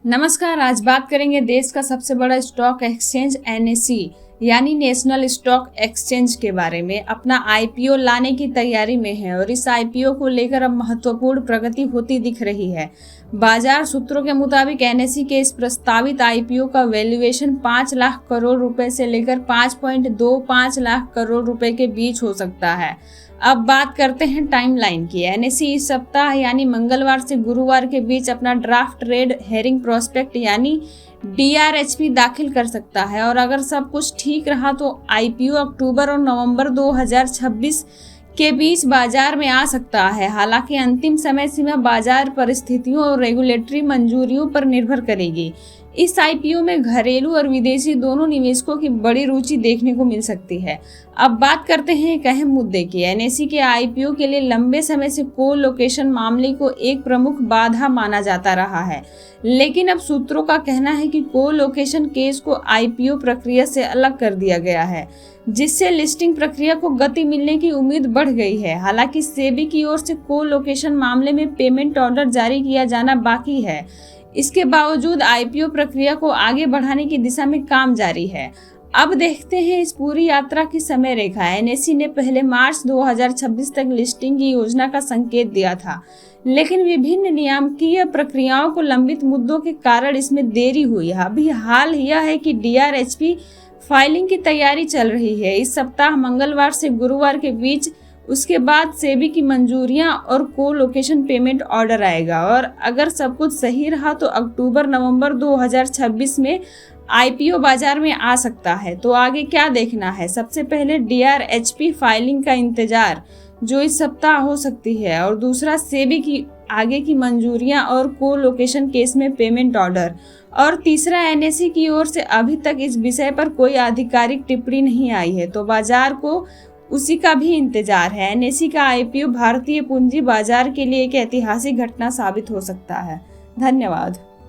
नमस्कार। आज बात करेंगे देश का सबसे बड़ा स्टॉक एक्सचेंज एनएसई यानी नेशनल स्टॉक एक्सचेंज के बारे में। अपना आईपीओ लाने की तैयारी में है और इस आईपीओ को लेकर अब महत्वपूर्ण प्रगति होती दिख रही है। बाजार सूत्रों के मुताबिक एनएसई के इस प्रस्तावित आईपीओ का वैल्यूएशन 5 लाख करोड़ रुपए से लेकर 5.25 लाख करोड़ रुपए के बीच हो सकता है। अब बात करते हैं टाइमलाइन की। एनएसई इस सप्ताह यानी मंगलवार से गुरुवार के बीच अपना ड्राफ्ट रेड हेरिंग प्रोस्पेक्ट यानी DRHP दाखिल कर सकता है और अगर सब कुछ ठीक रहा तो आईपीओ अक्टूबर और नवंबर 2026 के बीच बाजार में आ सकता है। हालांकि अंतिम समय सीमा बाजार परिस्थितियों और रेगुलेटरी मंजूरियों पर निर्भर करेगी। इस आईपीओ में घरेलू और विदेशी दोनों निवेशकों की बड़ी रुचि देखने को मिल सकती है। अब बात करते हैं एक अहम मुद्दे की। एनएसई के आईपीओ के लिए लंबे समय से कोलोकेशन मामले को एक प्रमुख बाधा माना जाता रहा है, लेकिन अब सूत्रों का कहना है कि कोलोकेशन केस को आईपीओ प्रक्रिया से अलग कर दिया गया है, जिससे लिस्टिंग प्रक्रिया को गति मिलने की उम्मीद बढ़ गई है। हालांकि सेबी की ओर से कोलोकेशन मामले में पेमेंट ऑर्डर जारी किया जाना बाकी है। इसके बावजूद आईपीओ प्रक्रिया को आगे बढ़ाने की दिशा में काम जारी है। अब देखते हैं इस पूरी यात्रा की समय रेखा। एनएसई ने पहले मार्च 2026 तक लिस्टिंग की योजना का संकेत दिया था, लेकिन विभिन्न नियामकीय प्रक्रियाओं को लंबित मुद्दों के कारण इसमें देरी हुई है। अभी हाल यह है कि DRHP फाइलिंग की तैयारी चल रही है। इस सप्ताह मंगलवार से गुरुवार के बीच उसके बाद सेबी की मंजूरियां और कोलोकेशन पेमेंट ऑर्डर आएगा और अगर सब कुछ सही रहा तो अक्टूबर-नवंबर 2026 में आईपीओ बाजार में आ सकता है। तो आगे क्या देखना है? सबसे पहले DRHP फाइलिंग का इंतजार जो इस सप्ताह हो सकती है और दूसरा सेबी की आगे की मंजूरियां और कोलोकेशन केस में पेमेंट ऑर्डर और तीसरा एनएसई की ओर से अभी तक इस विषय पर कोई आधिकारिक टिप्पणी नहीं आई है, तो बाजार को उसी का भी इंतजार है। एनएसई का आईपीओ भारतीय पूंजी बाजार के लिए एक ऐतिहासिक घटना साबित हो सकता है। धन्यवाद।